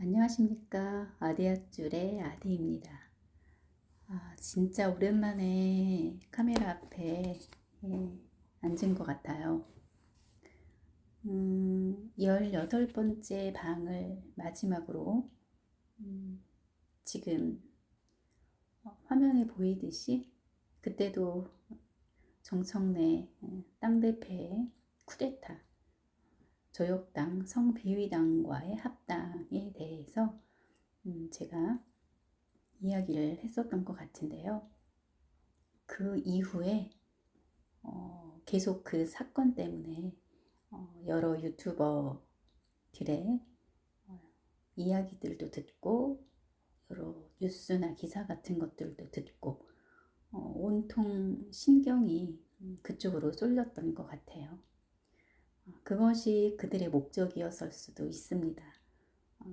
안녕하십니까. 아디아줄의 아디입니다. 진짜 오랜만에 카메라 앞에 앉은 것 같아요. 18번째 방을 마지막으로 지금 화면에 보이듯이 그때도 정청래 땅대패의 쿠데타 조역당 성비위당과의 합당에 대해서 제가 이야기를 했었던 것 같은데요. 그 이후에 계속 그 사건 때문에 여러 유튜버들의 이야기들도 듣고 여러 뉴스나 기사 같은 것들도 듣고 온통 신경이 그쪽으로 쏠렸던 것 같아요. 그것이 그들의 목적이었을 수도 있습니다.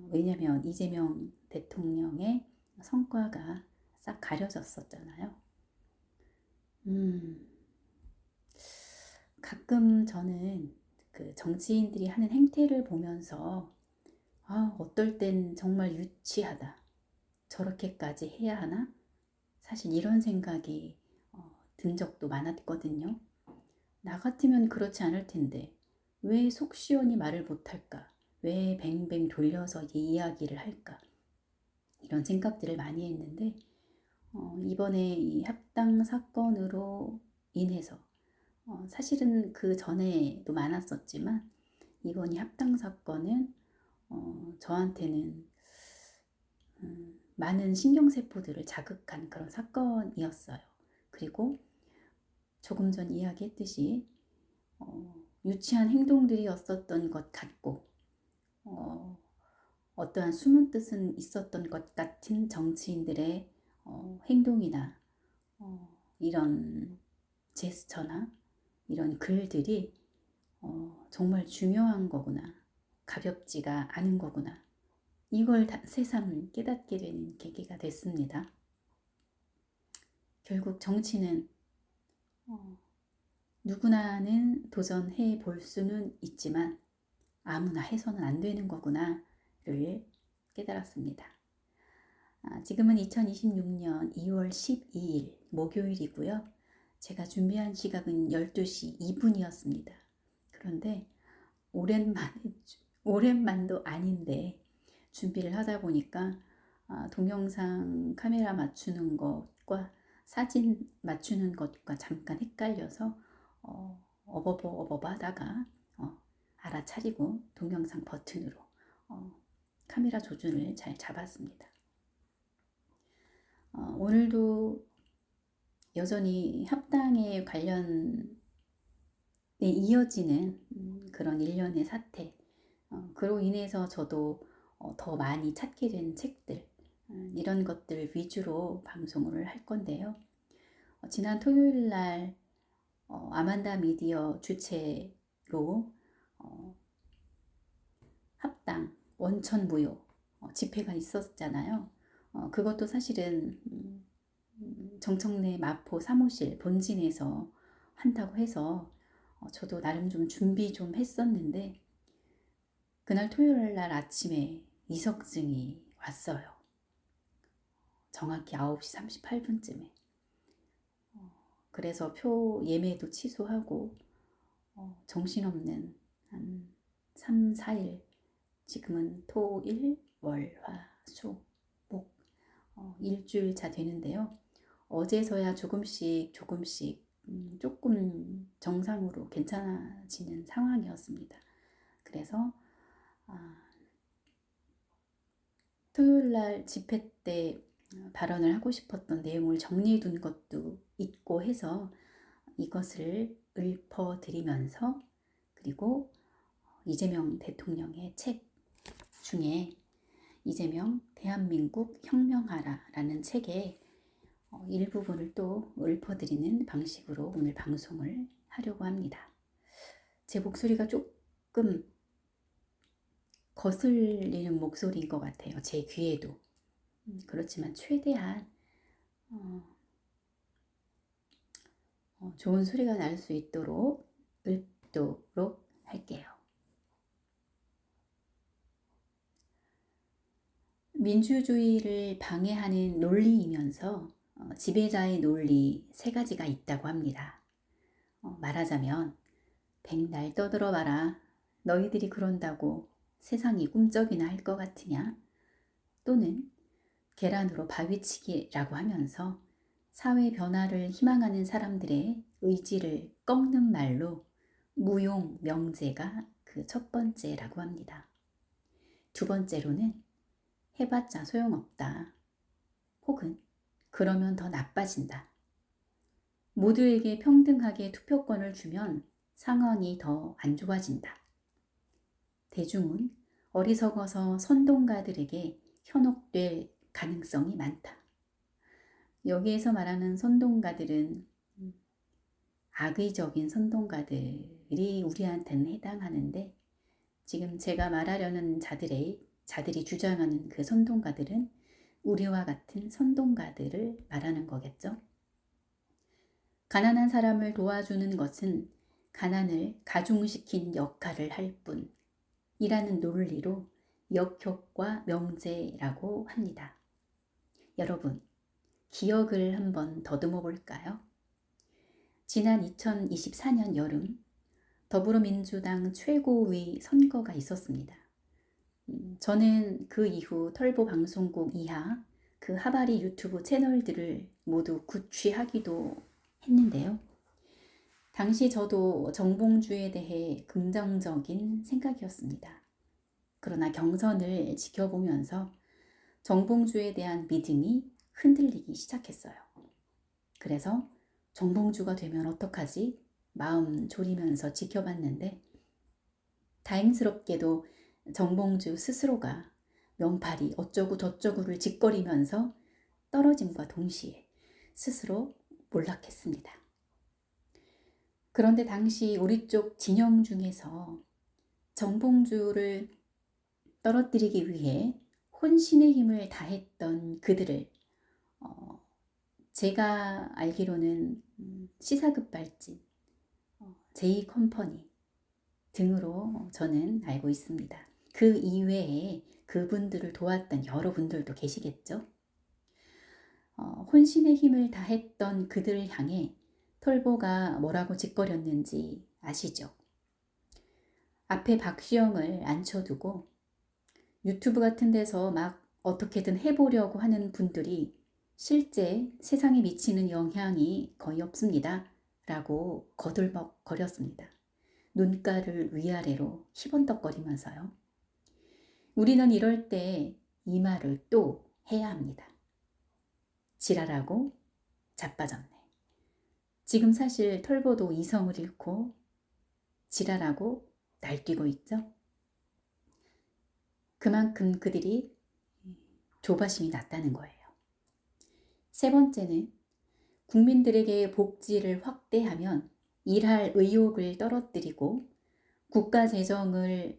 왜냐하면 이재명 대통령의 성과가 싹 가려졌었잖아요. 가끔 저는 그 정치인들이 하는 행태를 보면서 어떨 땐 정말 유치하다. 저렇게까지 해야 하나? 사실 이런 생각이 든 적도 많았거든요. 나 같으면 그렇지 않을 텐데 왜 속 시원히 말을 못할까? 왜 뱅뱅 돌려서 이야기를 할까? 이런 생각들을 많이 했는데 이번에 이 합당 사건으로 인해서 사실은 그 전에도 많았었지만 이번 이 합당 사건은 저한테는 많은 신경세포들을 자극한 그런 사건이었어요. 그리고 조금 전 이야기했듯이 유치한 행동들이었었던 것 같고 어떠한 숨은 뜻은 있었던 것 같은 정치인들의 행동이나 이런 제스처나 이런 글들이 정말 중요한 거구나, 가볍지가 않은 거구나, 이걸 새삼 깨닫게 되는 계기가 됐습니다. 결국 정치는 누구나는 도전해 볼 수는 있지만 아무나 해서는 안 되는 거구나를 깨달았습니다. 지금은 2026년 2월 12일 목요일이고요. 제가 준비한 시각은 12시 2분이었습니다. 그런데 오랜만도 아닌데 준비를 하다 보니까 동영상 카메라 맞추는 것과 사진 맞추는 것과 잠깐 헷갈려서 어버버 하다가 알아차리고 동영상 버튼으로 카메라 조준을 잘 잡았습니다. 오늘도 여전히 합당에 관련해 이어지는 그런 일련의 사태, 그로 인해서 저도 더 많이 찾게 된 책들, 이런 것들 위주로 방송을 할 건데요. 지난 토요일 날 아만다 미디어 주최로 합당 원천무효 집회가 있었잖아요. 그것도 사실은 정청래 마포 사무실 본진에서 한다고 해서 저도 나름 좀 준비 좀 했었는데 그날 토요일 날 아침에 이석증이 왔어요. 정확히 9시 38분쯤에. 그래서 표 예매도 취소하고 정신없는 한 3, 4일, 지금은 토, 일, 월, 화, 수, 목 일주일차 되는데요. 어제서야 조금씩 조금 정상으로 괜찮아지는 상황이었습니다. 그래서 토요일날 집회 때 발언을 하고 싶었던 내용을 정리해 둔 것도 있고 해서 이것을 읊어드리면서, 그리고 이재명 대통령의 책 중에 이재명 대한민국 혁명하라 라는 책의 일부분을 또 읊어드리는 방식으로 오늘 방송을 하려고 합니다. 제 목소리가 조금 거슬리는 목소리인 것 같아요. 제 귀에도. 그렇지만 최대한 좋은 소리가 날 수 있도록 읊도록 할게요. 민주주의를 방해하는 논리이면서 지배자의 논리 세 가지가 있다고 합니다. 말하자면 백날 떠들어 봐라. 너희들이 그런다고 세상이 꿈쩍이나 할 것 같으냐? 또는 계란으로 바위치기라고 하면서 사회 변화를 희망하는 사람들의 의지를 꺾는 말로 무용 명제가 그 첫 번째라고 합니다. 두 번째로는 해봤자 소용없다. 혹은 그러면 더 나빠진다. 모두에게 평등하게 투표권을 주면 상황이 더 안 좋아진다. 대중은 어리석어서 선동가들에게 현혹될 가능성이 많다. 여기에서 말하는 선동가들은 악의적인 선동가들이 우리한테는 해당하는데, 지금 제가 말하려는 자들이 주장하는 그 선동가들은 우리와 같은 선동가들을 말하는 거겠죠. 가난한 사람을 도와주는 것은 가난을 가중시킨 역할을 할 뿐이라는 논리로 역효과 명제라고 합니다. 여러분, 기억을 한번 더듬어 볼까요? 지난 2024년 여름 더불어민주당 최고위 선거가 있었습니다. 저는 그 이후 털보 방송국 이하 그 하바리 유튜브 채널들을 모두 구취하기도 했는데요. 당시 저도 정봉주에 대해 긍정적인 생각이었습니다. 그러나 경선을 지켜보면서 정봉주에 대한 믿음이 흔들리기 시작했어요. 그래서 정봉주가 되면 어떡하지? 마음 졸이면서 지켜봤는데, 다행스럽게도 정봉주 스스로가 명팔이 어쩌고 저쩌고를 짓거리면서 떨어짐과 동시에 스스로 몰락했습니다. 그런데 당시 우리 쪽 진영 중에서 정봉주를 떨어뜨리기 위해 혼신의 힘을 다했던 그들을 제가 알기로는 시사급발진, 제이컴퍼니 등으로 저는 알고 있습니다. 그 이외에 그분들을 도왔던 여러분들도 계시겠죠? 혼신의 힘을 다했던 그들을 향해 털보가 뭐라고 짓거렸는지 아시죠? 앞에 박시영을 앉혀두고 유튜브 같은 데서 막 어떻게든 해보려고 하는 분들이 실제 세상에 미치는 영향이 거의 없습니다. 라고 거들먹거렸습니다. 눈가를 위아래로 희번덕거리면서요. 우리는 이럴 때 이 말을 또 해야 합니다. 지랄하고 자빠졌네. 지금 사실 털보도 이성을 잃고 지랄하고 날뛰고 있죠. 그만큼 그들이 조바심이 났다는 거예요. 세 번째는 국민들에게 복지를 확대하면 일할 의욕을 떨어뜨리고 국가 재정에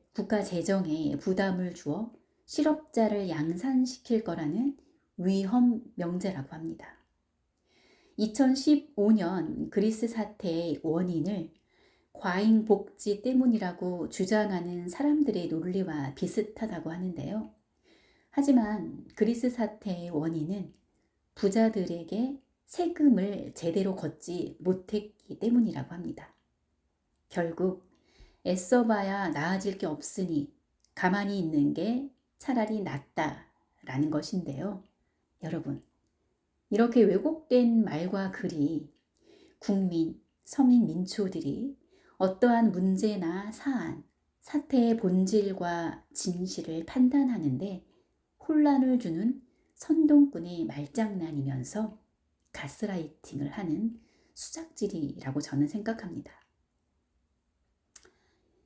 부담을 주어 실업자를 양산시킬 거라는 위험 명제라고 합니다. 2015년 그리스 사태의 원인을 과잉 복지 때문이라고 주장하는 사람들의 논리와 비슷하다고 하는데요. 하지만 그리스 사태의 원인은 부자들에게 세금을 제대로 걷지 못했기 때문이라고 합니다. 결국 애써봐야 나아질 게 없으니 가만히 있는 게 차라리 낫다라는 것인데요. 여러분, 이렇게 왜곡된 말과 글이 국민, 서민, 민초들이 어떠한 문제나 사안, 사태의 본질과 진실을 판단하는데 혼란을 주는 선동꾼의 말장난이면서 가스라이팅을 하는 수작질이라고 저는 생각합니다.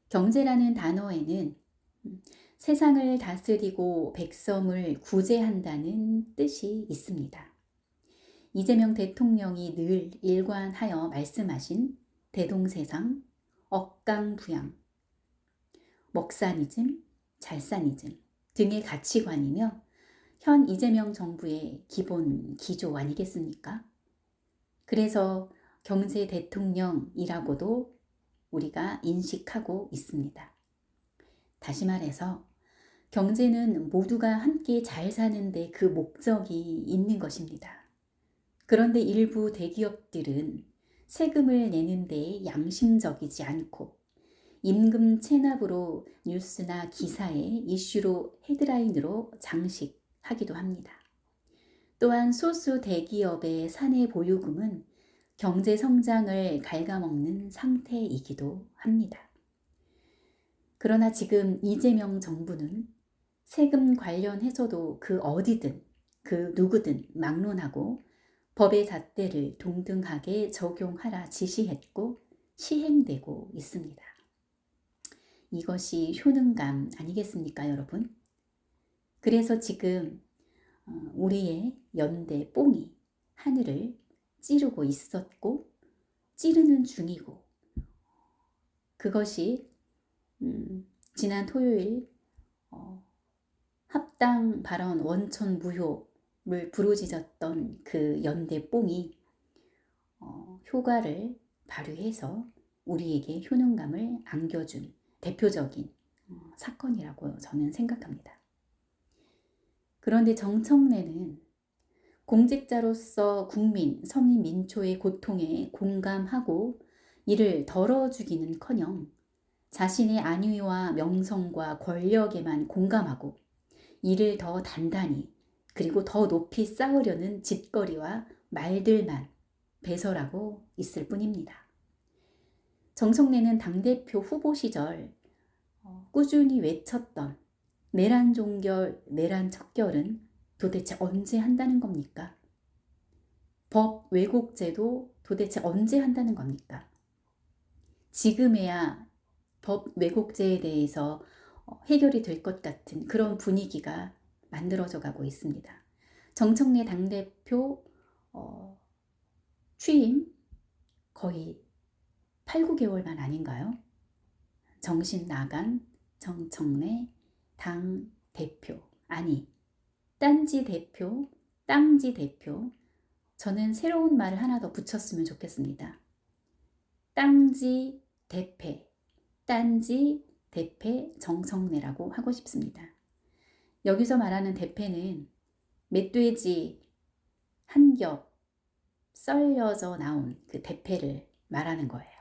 경제라는 단어에는 세상을 다스리고 백성을 구제한다는 뜻이 있습니다. 이재명 대통령이 늘 일관하여 말씀하신 대동세상, 억강부양, 먹사니즘, 잘사니즘 등의 가치관이며 현 이재명 정부의 기본 기조 아니겠습니까? 그래서 경제 대통령이라고도 우리가 인식하고 있습니다. 다시 말해서 경제는 모두가 함께 잘 사는데 그 목적이 있는 것입니다. 그런데 일부 대기업들은 세금을 내는데 양심적이지 않고 임금 체납으로 뉴스나 기사에 이슈로 헤드라인으로 장식하기도 합니다. 또한 소수 대기업의 사내 보유금은 경제 성장을 갉아먹는 상태이기도 합니다. 그러나 지금 이재명 정부는 세금 관련해서도 그 어디든 그 누구든 막론하고 법의 잣대를 동등하게 적용하라 지시했고 시행되고 있습니다. 이것이 효능감 아니겠습니까, 여러분? 그래서 지금 우리의 연대 뽕이 하늘을 찌르고 있었고 찌르는 중이고, 그것이 지난 토요일 합당 발언 원천 무효를 부르짖었던 그 연대 뽕이 효과를 발휘해서 우리에게 효능감을 안겨준 대표적인 사건이라고 저는 생각합니다. 그런데 정청래는 공직자로서 국민, 서민, 민초의 고통에 공감하고 이를 덜어주기는커녕 자신의 안위와 명성과 권력에만 공감하고 이를 더 단단히 그리고 더 높이 쌓으려는 짓거리와 말들만 배설하고 있을 뿐입니다. 정청래는 당대표 후보 시절 꾸준히 외쳤던 내란 종결, 내란 척결은 도대체 언제 한다는 겁니까? 법 왜곡제도 도대체 언제 한다는 겁니까? 지금에야 법 왜곡제에 대해서 해결이 될 것 같은 그런 분위기가 만들어져 가고 있습니다. 정청래 당대표 취임 거의 8, 9개월만 아닌가요? 정신 나간 정청래 당대표, 아니 딴지 대표, 땅지 대표, 저는 새로운 말을 하나 더 붙였으면 좋겠습니다. 땅지 대패, 딴지 대패 정청래라고 하고 싶습니다. 여기서 말하는 대패는 멧돼지 한 겹 썰려져 나온 그 대패를 말하는 거예요.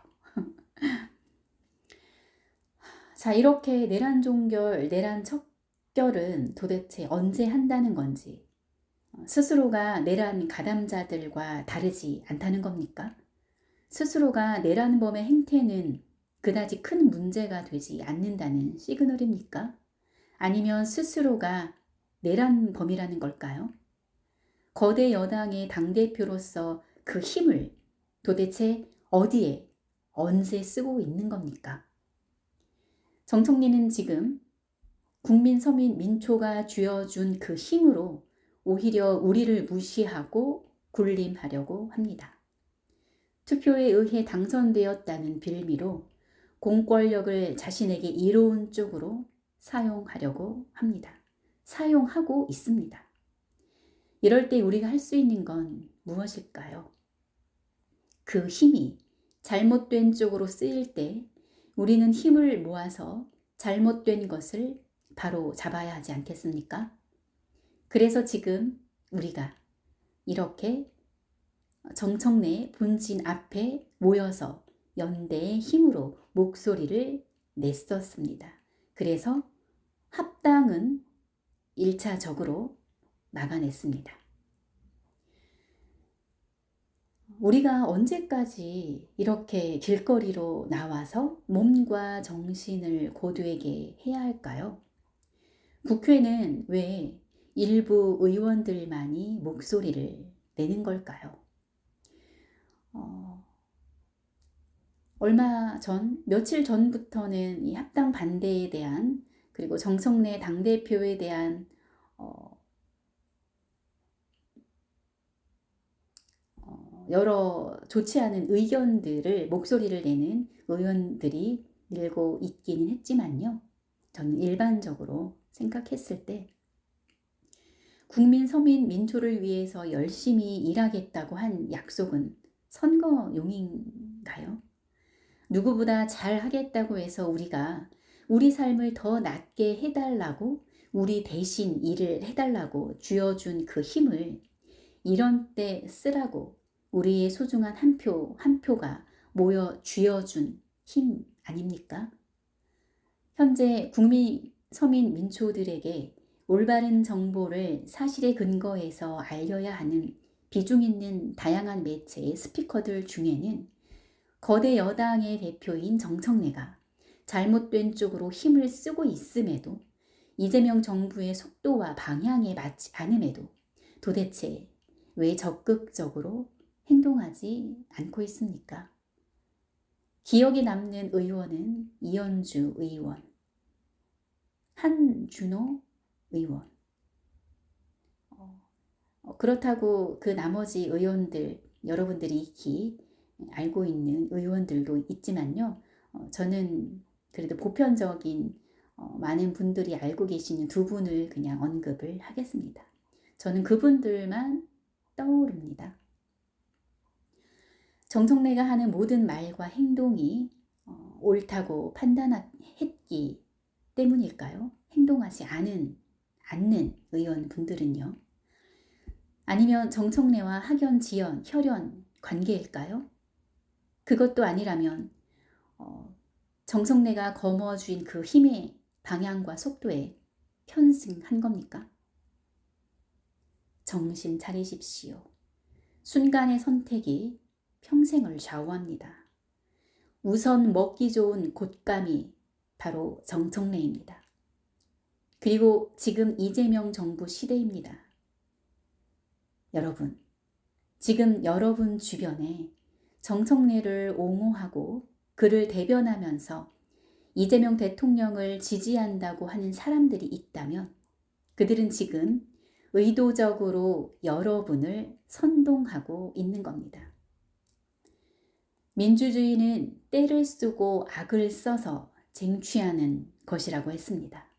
자, 이렇게 내란 종결, 내란 척결은 도대체 언제 한다는 건지, 스스로가 내란 가담자들과 다르지 않다는 겁니까? 스스로가 내란범의 행태는 그다지 큰 문제가 되지 않는다는 시그널입니까? 아니면 스스로가 내란범이라는 걸까요? 거대 여당의 당대표로서 그 힘을 도대체 어디에, 언제 쓰고 있는 겁니까? 정청래는 지금 국민, 서민, 민초가 쥐어준 그 힘으로 오히려 우리를 무시하고 군림하려고 합니다. 투표에 의해 당선되었다는 빌미로 공권력을 자신에게 이로운 쪽으로 사용하려고 합니다. 사용하고 있습니다. 이럴 때 우리가 할 수 있는 건 무엇일까요? 그 힘이 잘못된 쪽으로 쓰일 때 우리는 힘을 모아서 잘못된 것을 바로 잡아야 하지 않겠습니까? 그래서 지금 우리가 이렇게 정청래 본진 앞에 모여서 연대의 힘으로 목소리를 냈었습니다. 그래서 합당은 1차적으로 막아냈습니다. 우리가 언제까지 이렇게 길거리로 나와서 몸과 정신을 고되게 해야 할까요? 국회는 왜 일부 의원들만이 목소리를 내는 걸까요? 며칠 전부터는 이 합당 반대에 대한, 그리고 정청래 당대표에 대한 여러 좋지 않은 의견들을, 목소리를 내는 의원들이 늘고 있기는 했지만요. 저는 일반적으로 생각했을 때 국민, 서민, 민초를 위해서 열심히 일하겠다고 한 약속은 선거용인가요? 누구보다 잘 하겠다고 해서 우리가 우리 삶을 더 낫게 해달라고 우리 대신 일을 해달라고 쥐어준 그 힘을 이런 때 쓰라고 우리의 소중한 한 표 한 표가 모여 쥐어준 힘 아닙니까? 현재 서민 민초들에게 올바른 정보를 사실에 근거해서 알려야 하는 비중 있는 다양한 매체의 스피커들 중에는 거대 여당의 대표인 정청래가 잘못된 쪽으로 힘을 쓰고 있음에도 이재명 정부의 속도와 방향에 맞지 않음에도 도대체 왜 적극적으로 행동하지 않고 있습니까? 기억에 남는 의원은 이현주 의원, 한준호 의원. 그렇다고 그 나머지 의원들, 여러분들이 익히 알고 있는 의원들도 있지만요. 저는 그래도 보편적인 많은 분들이 알고 계시는 두 분을 그냥 언급을 하겠습니다. 저는 그분들만 떠오릅니다. 정청래가 하는 모든 말과 행동이 옳다고 판단했기 때문일까요? 행동하지 않는 의원분들은요. 아니면 정청래와 학연, 지연, 혈연 관계일까요? 그것도 아니라면 정청래가 거머쥔 그 힘의 방향과 속도에 편승한 겁니까? 정신 차리십시오. 순간의 선택이 평생을 좌우합니다. 우선 먹기 좋은 곶감이 바로 정청래입니다. 그리고 지금 이재명 정부 시대입니다. 여러분, 지금 여러분 주변에 정청래를 옹호하고 그를 대변하면서 이재명 대통령을 지지한다고 하는 사람들이 있다면 그들은 지금 의도적으로 여러분을 선동하고 있는 겁니다. 민주주의는 때를 쓰고 악을 써서 쟁취하는 것이라고 했습니다.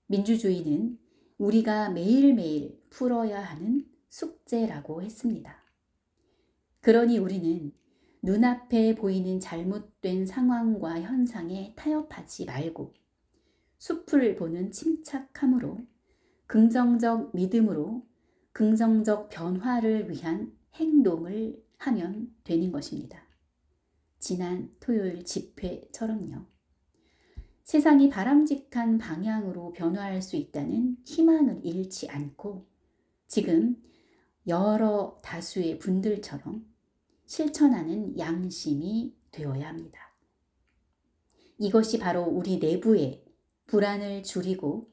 민주주의는 우리가 매일매일 풀어야 하는 숙제라고 했습니다. 그러니 우리는 눈앞에 보이는 잘못된 상황과 현상에 타협하지 말고 숲을 보는 침착함으로 긍정적 믿음으로 긍정적 변화를 위한 행동을 하면 되는 것입니다. 지난 토요일 집회처럼요. 세상이 바람직한 방향으로 변화할 수 있다는 희망을 잃지 않고 지금 여러 다수의 분들처럼 실천하는 양심이 되어야 합니다. 이것이 바로 우리 내부의 불안을 줄이고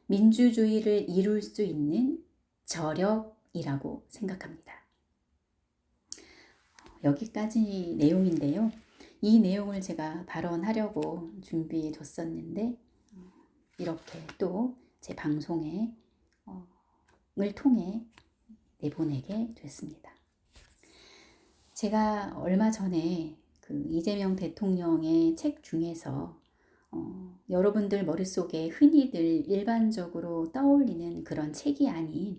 민주주의를 이룰 수 있는 저력이라고 생각합니다. 여기까지 내용인데요. 이 내용을 제가 발언하려고 준비해 뒀었는데 이렇게 또 제 방송을 통해 내보내게 됐습니다. 제가 얼마 전에 그 이재명 대통령의 책 중에서 여러분들 머릿속에 흔히들 일반적으로 떠올리는 그런 책이 아닌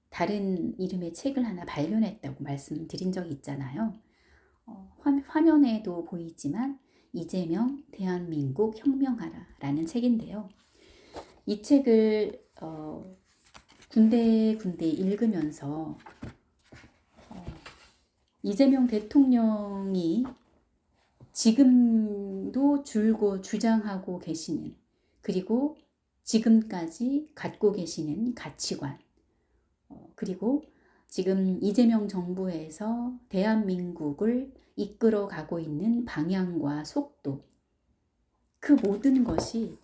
다른 이름의 책을 하나 발견했다고 말씀드린 적이 있잖아요. 화면에도 보이지만 이재명 대한민국 혁명하라 라는 책인데요. 이 책을 군데군데 읽으면서 이재명 대통령이 지금도 줄곧 주장하고 계시는 그리고 지금까지 갖고 계시는 가치관 그리고 지금 이재명 정부에서 대한민국을 이끌어가고 있는 방향과 속도 그 모든 것이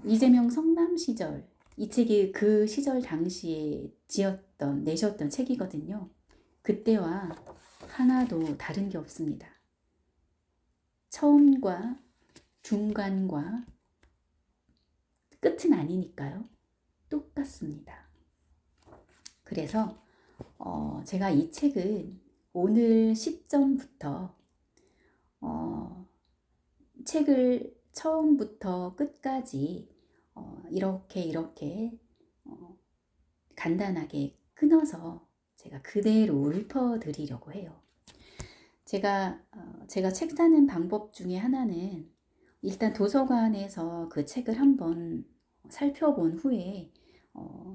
이재명 성남 시절 이 책이 그 시절 당시에 내셨던 책이거든요. 그때와 하나도 다른 게 없습니다. 처음과 중간과 끝은 아니니까요. 똑같습니다. 그래서 제가 이 책은 오늘 시점부터 책을 처음부터 끝까지 이렇게 간단하게 끊어서 제가 그대로 읊어드리려고 해요. 제가 책 사는 방법 중에 하나는 일단 도서관에서 그 책을 한번 살펴본 후에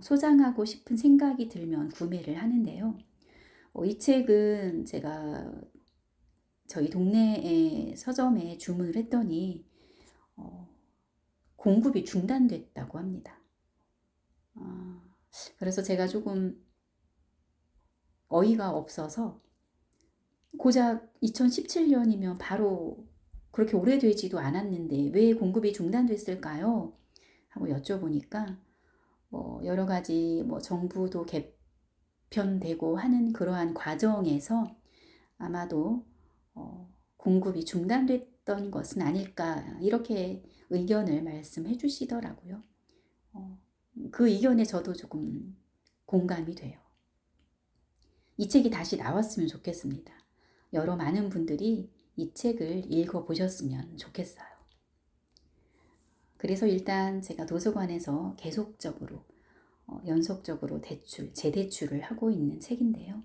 소장하고 싶은 생각이 들면 구매를 하는데요. 이 책은 제가 저희 동네의 서점에 주문을 했더니 어, 공급이 중단됐다고 합니다. 그래서 제가 조금 어이가 없어서 고작 2017년이면 바로 그렇게 오래되지도 않았는데 왜 공급이 중단됐을까요? 하고 여쭤보니까 여러 가지 정부도 개편되고 하는 그러한 과정에서 아마도 공급이 중단됐던 것은 아닐까 이렇게 의견을 말씀해 주시더라고요. 그 의견에 저도 조금 공감이 돼요. 이 책이 다시 나왔으면 좋겠습니다. 여러 많은 분들이 이 책을 읽어보셨으면 좋겠어요. 그래서 일단 제가 도서관에서 계속적으로 연속적으로 재대출을 하고 있는 책인데요.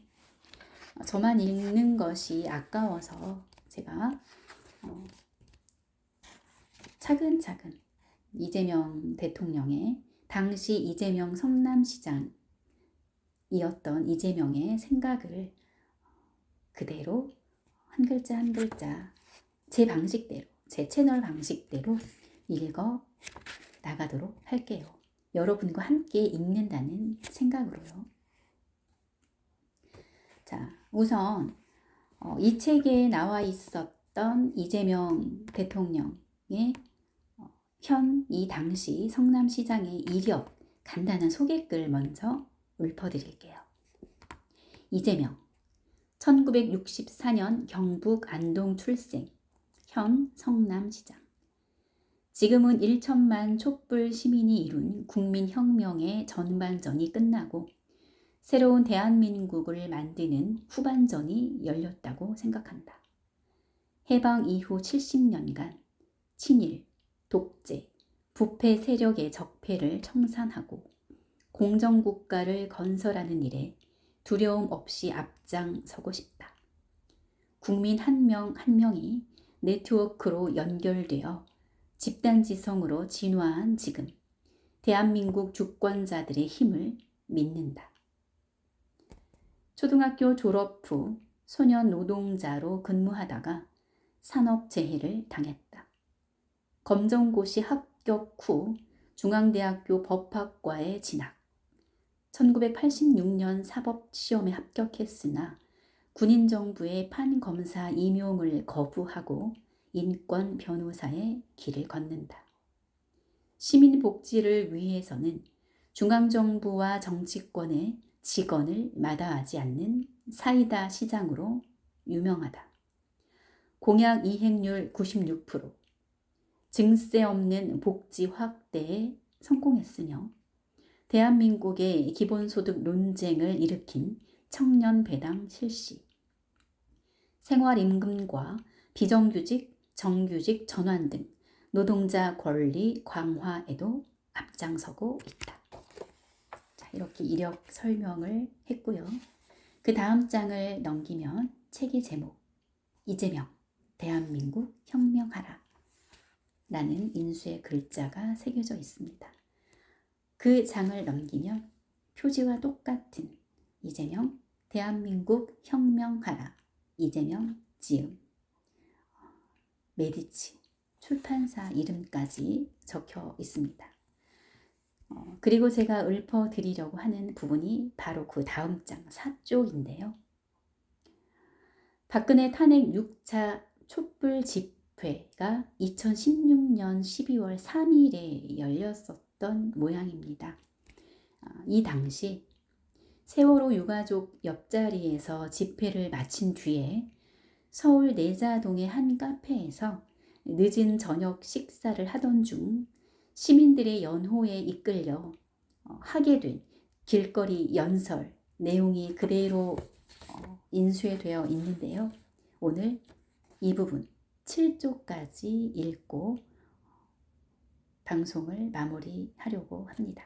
저만 읽는 것이 아까워서 제가 차근차근 이재명 대통령의 당시 이재명 성남시장이었던 이재명의 생각을 그대로 한 글자 한 글자 제 방식대로, 제 채널 방식대로 읽어 나가도록 할게요. 여러분과 함께 읽는다는 생각으로요. 자, 우선 이 책에 나와 있었던 이재명 대통령의 이 당시 성남시장의 이력 간단한 소개글 먼저 읊어드릴게요. 이재명 1964년 경북 안동 출생, 현 성남시장. 지금은 1천만 촛불 시민이 이룬 국민혁명의 전반전이 끝나고 새로운 대한민국을 만드는 후반전이 열렸다고 생각한다. 해방 이후 70년간 친일, 독재, 부패 세력의 적폐를 청산하고 공정국가를 건설하는 일에 두려움 없이 앞장서고 싶다. 국민 한 명 한 명이 네트워크로 연결되어 집단지성으로 진화한 지금 대한민국 주권자들의 힘을 믿는다. 초등학교 졸업 후 소년 노동자로 근무하다가 산업재해를 당했다. 검정고시 합격 후 중앙대학교 법학과에 진학. 1986년 사법시험에 합격했으나 군인정부의 판검사 임용을 거부하고 인권 변호사의 길을 걷는다. 시민복지를 위해서는 중앙정부와 정치권의 직언을 마다하지 않는 사이다 시장으로 유명하다. 공약 이행률 96%, 증세 없는 복지 확대에 성공했으며 대한민국의 기본소득 논쟁을 일으킨 청년 배당 실시, 생활임금과 비정규직, 정규직 전환 등 노동자 권리 강화에도 앞장서고 있다. 자, 이렇게 이력 설명을 했고요. 그 다음 장을 넘기면 책의 제목 이재명 대한민국 혁명하라 라는 인수의 글자가 새겨져 있습니다. 그 장을 넘기면 표지와 똑같은 이재명 대한민국 혁명하라 이재명 지음 메디치 출판사 이름까지 적혀 있습니다. 그리고 제가 읊어드리려고 하는 부분이 바로 그 다음 장 4쪽인데요. 박근혜 탄핵 6차 촛불 집회가 2016년 12월 3일에 열렸었던 모양입니다. 이 당시 세월호 유가족 옆자리에서 집회를 마친 뒤에 서울 내자동의 한 카페에서 늦은 저녁 식사를 하던 중 시민들의 연호에 이끌려 하게 된 길거리 연설 내용이 그대로 인쇄되어 있는데요. 오늘 이 부분 7쪽까지 읽고 방송을 마무리하려고 합니다.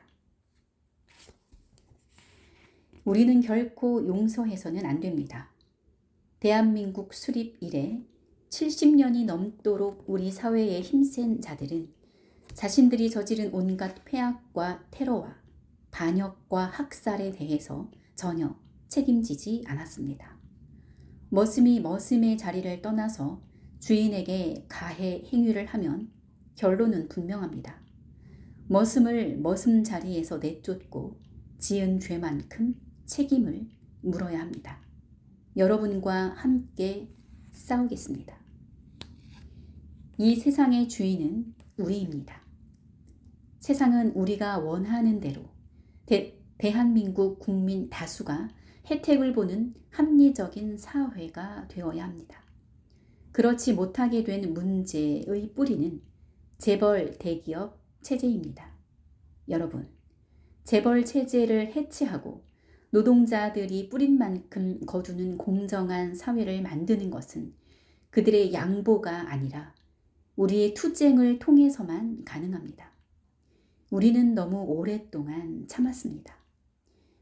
우리는 결코 용서해서는 안 됩니다. 대한민국 수립 이래 70년이 넘도록 우리 사회에 힘센 자들은 자신들이 저지른 온갖 폐악과 테러와 반역과 학살에 대해서 전혀 책임지지 않았습니다. 머슴이 머슴의 자리를 떠나서 주인에게 가해 행위를 하면 결론은 분명합니다. 머슴을 머슴 자리에서 내쫓고 지은 죄만큼 책임을 물어야 합니다. 여러분과 함께 싸우겠습니다. 이 세상의 주인은 우리입니다. 세상은 우리가 원하는 대로 대한민국 국민 다수가 혜택을 보는 합리적인 사회가 되어야 합니다. 그렇지 못하게 된 문제의 뿌리는 재벌 대기업 체제입니다. 여러분, 재벌 체제를 해체하고 노동자들이 뿌린 만큼 거두는 공정한 사회를 만드는 것은 그들의 양보가 아니라 우리의 투쟁을 통해서만 가능합니다. 우리는 너무 오랫동안 참았습니다.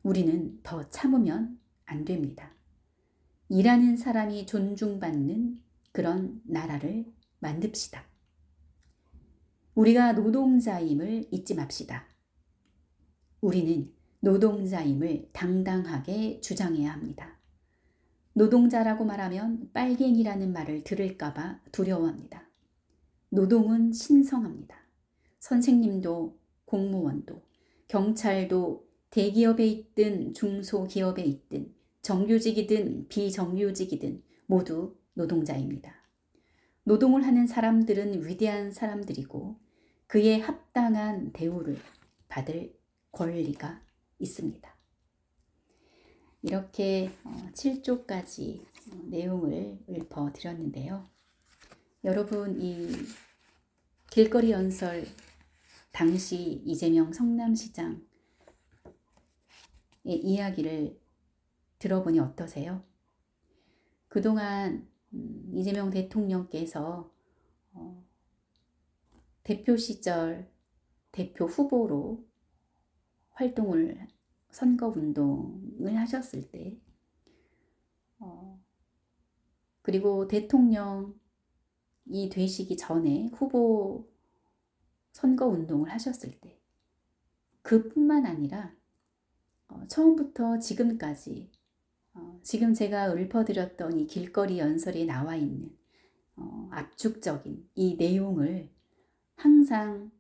우리는 더 참으면 안 됩니다. 일하는 사람이 존중받는 그런 나라를 만듭시다. 우리가 노동자임을 잊지 맙시다. 우리는 노동자임을 당당하게 주장해야 합니다. 노동자라고 말하면 빨갱이라는 말을 들을까봐 두려워합니다. 노동은 신성합니다. 선생님도 공무원도 경찰도 대기업에 있든 중소기업에 있든 정규직이든 비정규직이든 모두 노동자입니다. 노동을 하는 사람들은 위대한 사람들이고 그에 합당한 대우를 받을 권리가 있습니다. 이렇게 7조까지 내용을 읊어드렸는데요. 여러분, 이 길거리 연설 당시 이재명 성남시장의 이야기를 들어보니 어떠세요? 그동안 이재명 대통령께서 대표 시절 대표 후보로 활동을 선거운동을 하셨을 때 그리고 대통령이 되시기 전에 후보 선거운동을 하셨을 때 그뿐만 아니라 처음부터 지금까지 지금 제가 읊어드렸던 이 길거리 연설에 나와 있는 압축적인 이 내용을 항상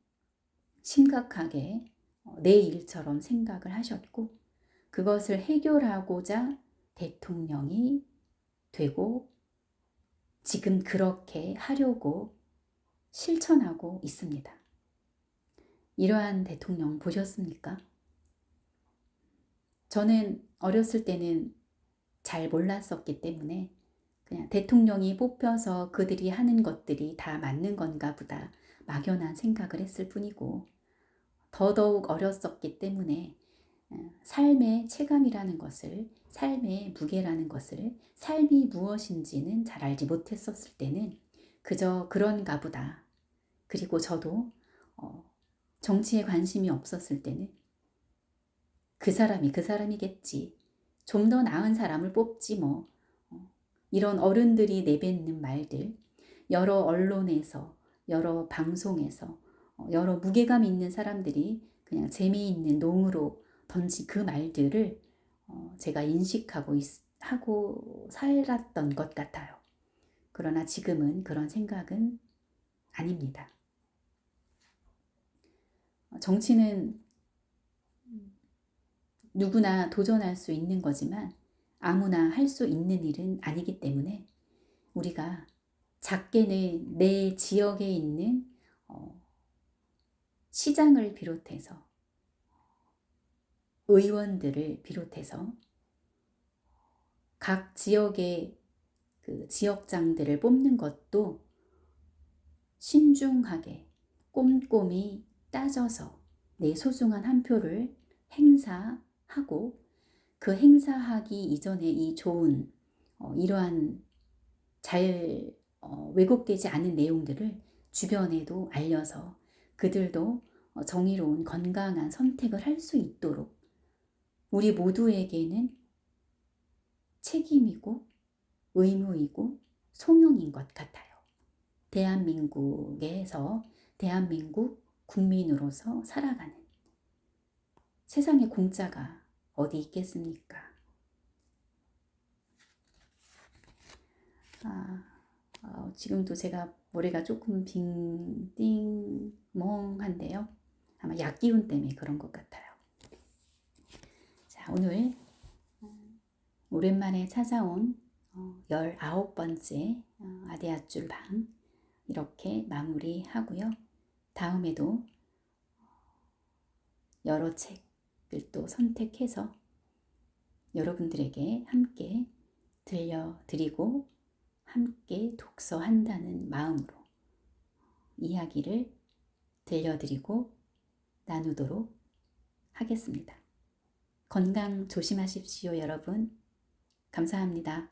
심각하게 내 일처럼 생각을 하셨고 그것을 해결하고자 대통령이 되고 지금 그렇게 하려고 실천하고 있습니다. 이러한 대통령 보셨습니까? 저는 어렸을 때는 잘 몰랐었기 때문에 그냥 대통령이 뽑혀서 그들이 하는 것들이 다 맞는 건가 보다 막연한 생각을 했을 뿐이고 더더욱 어렸었기 때문에 삶의 체감이라는 것을, 삶의 무게라는 것을, 삶이 무엇인지는 잘 알지 못했었을 때는 그저 그런가 보다. 그리고 저도 정치에 관심이 없었을 때는 그 사람이 그 사람이겠지. 좀 더 나은 사람을 뽑지 뭐. 이런 어른들이 내뱉는 말들, 여러 언론에서, 여러 방송에서, 여러 무게감 있는 사람들이 그냥 재미있는 농으로 던진 그 말들을 제가 인식하고 하고 살았던 것 같아요. 그러나 지금은 그런 생각은 아닙니다. 정치는 누구나 도전할 수 있는 거지만 아무나 할 수 있는 일은 아니기 때문에 우리가 작게는 내 지역에 있는 시장을 비롯해서 의원들을 비롯해서 각 지역의 그 지역장들을 뽑는 것도 신중하게 꼼꼼히 따져서 내 소중한 한 표를 행사하고 그 행사하기 이전에 이 좋은 이러한 잘 왜곡되지 않은 내용들을 주변에도 알려서 그들도 정의로운 건강한 선택을 할 수 있도록 우리 모두에게는 책임이고 의무이고 송영인 것 같아요. 대한민국에서 대한민국 국민으로서 살아가는, 세상에 공짜가 어디 있겠습니까? 지금도 제가 머리가 조금 띵띵멍한데요. 아마 약 기운 때문에 그런 것 같아요. 자, 오늘 오랜만에 찾아온 19번째 아대아줄 방 이렇게 마무리하고요. 다음에도 여러 책을 또 선택해서 여러분들에게 함께 들려드리고 함께 독서한다는 마음으로 이야기를 들려드리고 나누도록 하겠습니다. 건강 조심하십시오, 여러분. 감사합니다.